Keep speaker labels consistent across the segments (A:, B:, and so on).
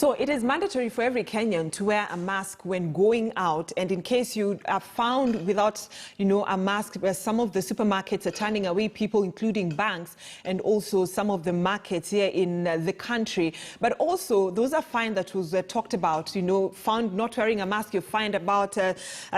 A: So it is mandatory for every Kenyan to wear a mask when going out, and in case you are found without, a mask, where some of the supermarkets are turning away people, including banks, and also some of the markets here in the country. But also, those are fines that was talked about. Found not wearing a mask, you find about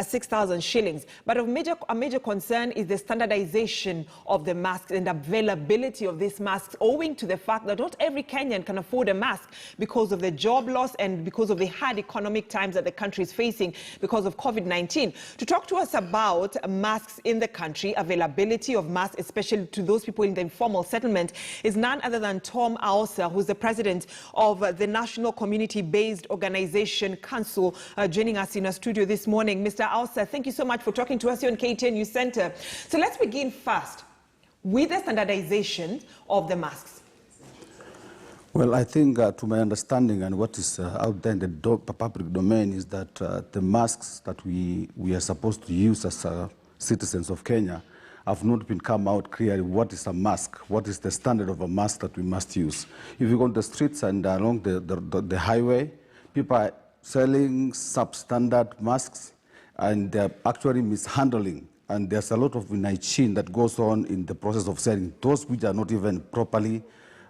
A: 6,000 shillings. But a major concern is the standardization of the masks and availability of these masks, owing to the fact that not every Kenyan can afford a mask because of the job loss and because of the hard economic times that the country is facing because of COVID-19. To talk to us about masks in the country, availability of masks, especially to those people in the informal settlement, is none other than Tom Aosa, who's the president of the National Community-Based Organization Council, joining us in our studio this morning. Mr. Aosa, thank you so much for talking to us here on KTN News Center. So let's begin first with the standardization of the masks.
B: Well, I think to my understanding and what is out there in the public domain is that the masks that we are supposed to use as citizens of Kenya have not been come out clearly. What is a mask? What is the standard of a mask that we must use? If you go on the streets and along the highway, people are selling substandard masks and they're actually mishandling. And there's a lot of hygiene that goes on in the process of selling those which are not even properly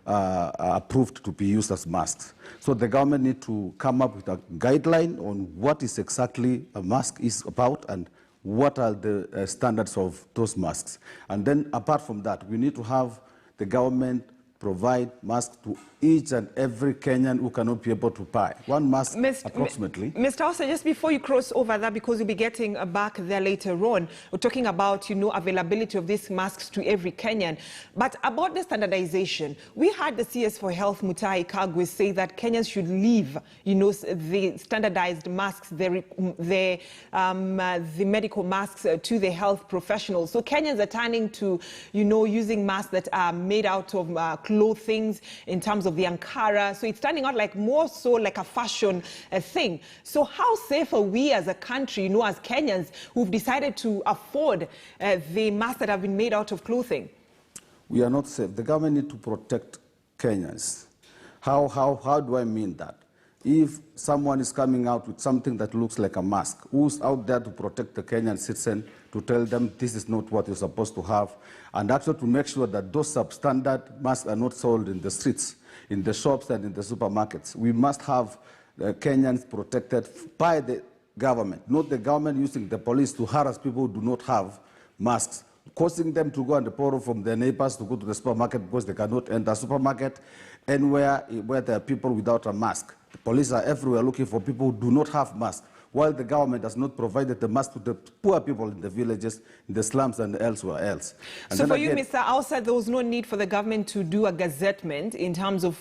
B: approved to be used as masks. So the government need to come up with a guideline on what is exactly a mask is about and what are the standards of those masks. And then apart from that, we need to have the government provide masks to each and every Kenyan who cannot be able to buy. One mask approximately.
A: Mr. Aosa, just before you cross over that, because you'll be getting back there later on, we're talking about, availability of these masks to every Kenyan. But about the standardization, we had the CS for Health, Mutahi Kagwe, say that Kenyans should leave, the standardized masks, the medical masks to the health professionals. So Kenyans are turning to, using masks that are made out of clothing in terms of the Ankara. So it's turning out like more so like a fashion thing. So how safe are we as a country, as Kenyans who've decided to afford the masks that have been made out of clothing?
B: We are not safe. The government needs to protect Kenyans. How do I mean that? If someone is coming out with something that looks like a mask, who's out there to protect the Kenyan citizen, to tell them this is not what you're supposed to have, and actually to make sure that those substandard masks are not sold in the streets, in the shops and in the supermarkets. We must have Kenyans protected by the government, not the government using the police to harass people who do not have masks, causing them to go and borrow from their neighbors to go to the supermarket because they cannot enter a supermarket anywhere where there are people without a mask. The police are everywhere looking for people who do not have masks, while the government has not provided the mask to the poor people in the villages, in the slums and elsewhere else. And
A: so for you, Mr. Aosa, there was no need for the government to do a gazettement in terms of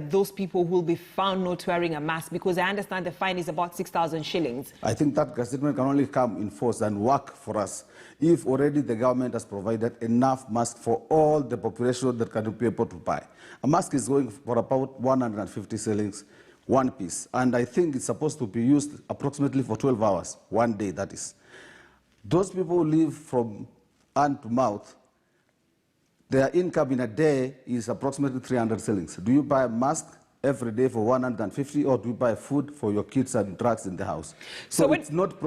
A: those people who will be found not wearing a mask, because I understand the fine is about 6,000 shillings.
B: I think that gazettement can only come in force and work for us if already the government has provided enough masks for all the population that can be able to buy. A mask is going for about 150 shillings. One piece, and I think it's supposed to be used approximately for 12 hours, one day that is. Those people who live from hand to mouth, their income in a day is approximately 300 shillings. Do you buy a mask every day for 150, or do you buy food for your kids and drugs in the house? So it's not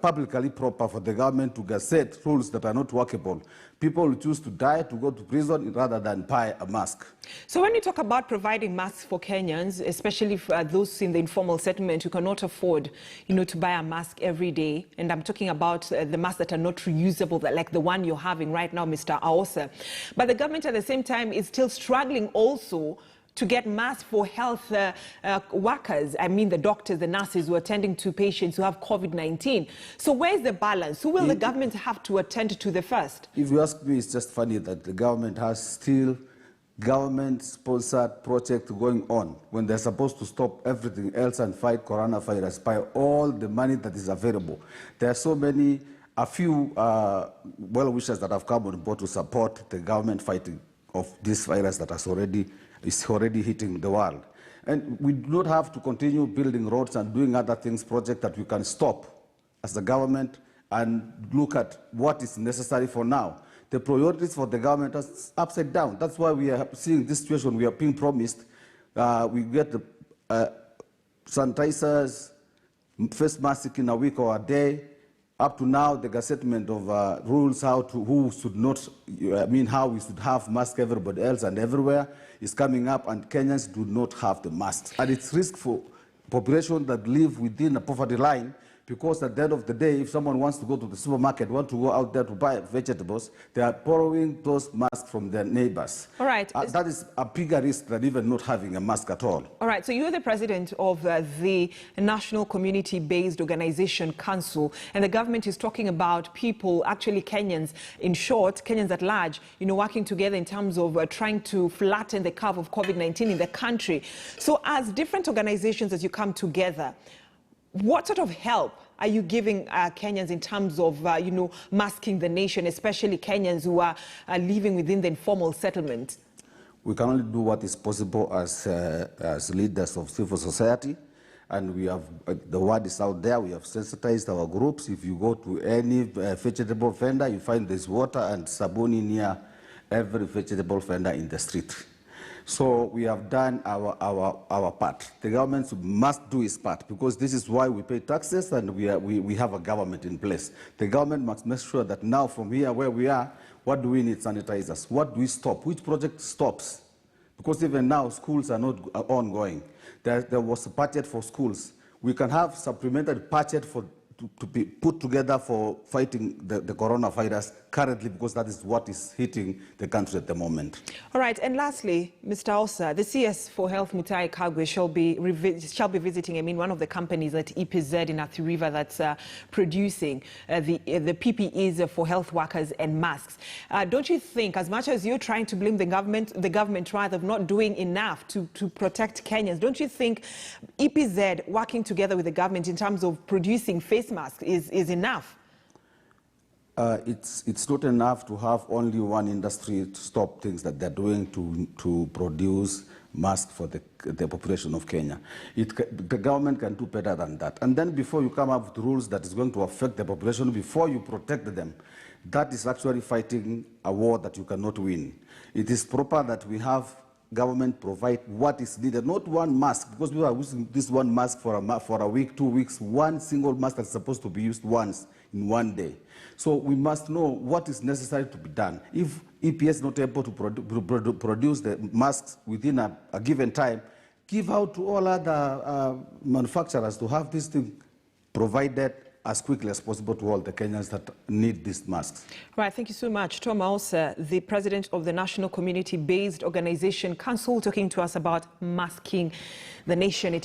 B: publicly proper for the government to gazette rules that are not workable. People choose to die, to go to prison, rather than buy a mask.
A: So when you talk about providing masks for Kenyans, especially for those in the informal settlement who cannot afford, to buy a mask every day, and I'm talking about the masks that are not reusable, like the one you're having right now, Mr. Aosa. But the government at the same time is still struggling also to get masks for health workers. I mean the doctors, the nurses who are attending to patients who have COVID-19. So where's the balance? Who will the government have to attend to the first?
B: If you ask me, it's just funny that the government has still government-sponsored project going on when they're supposed to stop everything else and fight coronavirus by all the money that is available. There are so many, a few well-wishers that have come on board to support the government fighting of this virus that is already hitting the world. And we do not have to continue building roads and doing other things, projects that we can stop as a government and look at what is necessary for now. The priorities for the government are upside down. That's why we are seeing this situation. We are being promised we get sanitizers, face masks in a week or a day. Up to now, the gazettement of rules how we should have masks everybody else and everywhere is coming up, and Kenyans do not have the masks. And it's risk for population that live within a poverty line, because at the end of the day, if someone wants to go to the supermarket, want to go out there to buy vegetables, they are borrowing those masks from their neighbors.
A: All right.
B: That is a bigger risk than even not having a mask at all.
A: All right. So you're the president of the National Community-Based Organization Council, and the government is talking about people, actually Kenyans, in short, Kenyans at large, working together in terms of trying to flatten the curve of COVID-19 in the country. So as different organizations, as you come together, what sort of help are you giving Kenyans in terms of, masking the nation, especially Kenyans who are living within the informal settlement?
B: We can only do what is possible as leaders of civil society, and we have the word is out there. We have sensitized our groups. If you go to any vegetable vendor, you find there's water and sabuni near every vegetable vendor in the street. So we have done our part. The government must do its part, because this is why we pay taxes and we have a government in place. The government must make sure that now from here where we are, what do we need sanitizers? What do we stop? Which project stops? Because even now schools are not ongoing. There was a budget for schools. We can have supplementary budget to be put together for fighting the coronavirus currently, because that is what is hitting the country at the moment.
A: All right, and lastly, Mr. Osa, the CS for Health, Mutahi Kagwe, shall be visiting, one of the companies at EPZ in Athi River that's producing the PPEs for health workers and masks. Don't you think, as much as you're trying to blame the government rather of not doing enough to protect Kenyans, don't you think EPZ working together with the government in terms of producing face masks is enough?
B: It's not enough to have only one industry to stop things that they're doing to produce masks for the population of Kenya. The government can do better than that. And then before you come up with rules that is going to affect the population, before you protect them, that is actually fighting a war that you cannot win. It is proper that we have government provide what is needed, not one mask, because we are using this one mask for a week, 2 weeks, one single mask that's supposed to be used once in one day. So we must know what is necessary to be done. If EPS is not able to produce the masks within a given time, give out to all other manufacturers to have this thing provided as quickly as possible to all the Kenyans that need these masks.
A: Right, thank you so much. Tom Osa, the president of the National Community-Based Organization Council, talking to us about masking the nation. It is